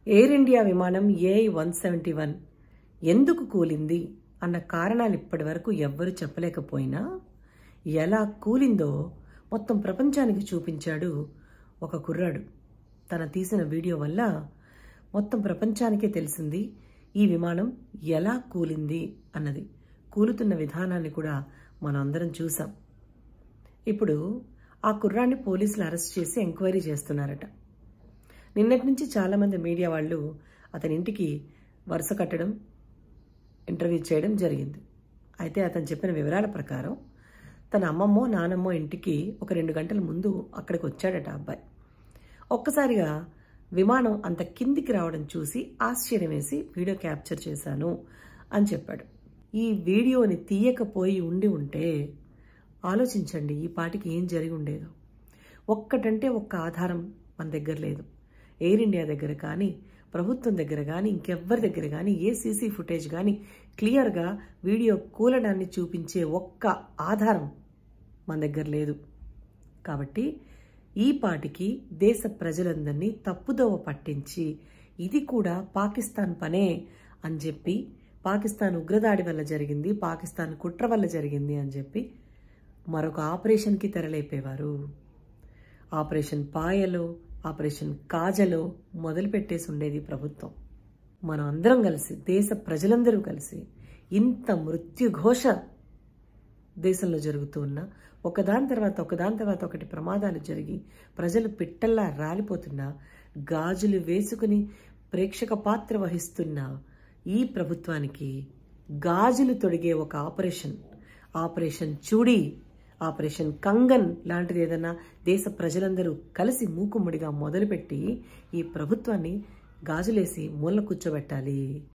Air India విమానం AI-171 ఎందుకు కూలింది అన్న కారణాలు ఇప్పటి వరకు ఎవ్వరూ చెప్పలేకపోయినా ఎలా కూలిందో మొత్తం ప్రపంచానికి చూపించాడు ఒక కుర్రాడు. తన తీసిన వీడియో వల్ల మొత్తం ప్రపంచానికే తెలిసింది ఈ విమానం ఎలా కూలింది అన్నది. కూలుతున్న విధానాన్ని కూడా మనం అందరం చూసాం. ఇప్పుడు ఆ కుర్రాన్ని పోలీసులు అరెస్ట్ చేసి ఎంక్వైరీ చేస్తున్నారట. నిన్నటి నుంచి చాలామంది మీడియా వాళ్ళు అతని ఇంటికి వరుస కట్టడం, ఇంటర్వ్యూ చేయడం జరిగింది. అయితే అతను చెప్పిన వివరాల ప్రకారం తన అమ్మమ్మో నానమ్మో ఇంటికి ఒక 2 గంటల ముందు అక్కడికి వచ్చాడట అబ్బాయి. ఒక్కసారిగా విమానం అంత కిందికి రావడం చూసి ఆశ్చర్యం వేసి వీడియో క్యాప్చర్ చేశాను అని చెప్పాడు. ఈ వీడియోని తీయకపోయి ఉంటే ఆలోచించండి ఈ పాటికి ఏం జరిగి ఉండేదో. ఒక్కటంటే ఒక్క ఆధారం మన దగ్గర లేదు. ఎయిర్ ఇండియా దగ్గర కానీ, ప్రభుత్వం దగ్గర కానీ, ఇంకెవ్వరి దగ్గర కానీ ఏ సీసీ ఫుటేజ్ కానీ క్లియర్గా వీడియో కూలడాన్ని చూపించే ఒక్క ఆధారం మన దగ్గర లేదు. కాబట్టి ఈ పాటికి దేశ ప్రజలందరినీ తప్పుదోవ పట్టించి ఇది కూడా పాకిస్తాన్ పనే అని చెప్పి, పాకిస్తాన్ ఉగ్రదాడి వల్ల జరిగింది, పాకిస్తాన్ కుట్ర వల్ల జరిగింది అని చెప్పి మరొక ఆపరేషన్కి తెరలేపేవారు. ఆపరేషన్ పాయలో, ఆపరేషన్ కాజలో మొదలుపెట్టేసి ఉండేది ప్రభుత్వం. మనం అందరం కలిసి, దేశ ప్రజలందరూ కలిసి ఇంత మృత్యుఘోష దేశంలో జరుగుతూ ఉన్న ఒకదాని తర్వాత ఒకటి ప్రమాదాలు జరిగి ప్రజలు పిట్టల్లా రాలిపోతున్నా, గాజులు వేసుకుని ప్రేక్షక పాత్ర వహిస్తున్న ఈ ప్రభుత్వానికి గాజులు తొడిగే ఒక ఆపరేషన్ చూడి, ఆపరేషన్ కంగన్ లాంటిది ఏదైనా దేశ ప్రజలందరూ కలిసి మూకుమ్మడిగా మొదలుపెట్టి ఈ ప్రభుత్వాన్ని గాజులేసి మూల కూర్చోబెట్టాలి.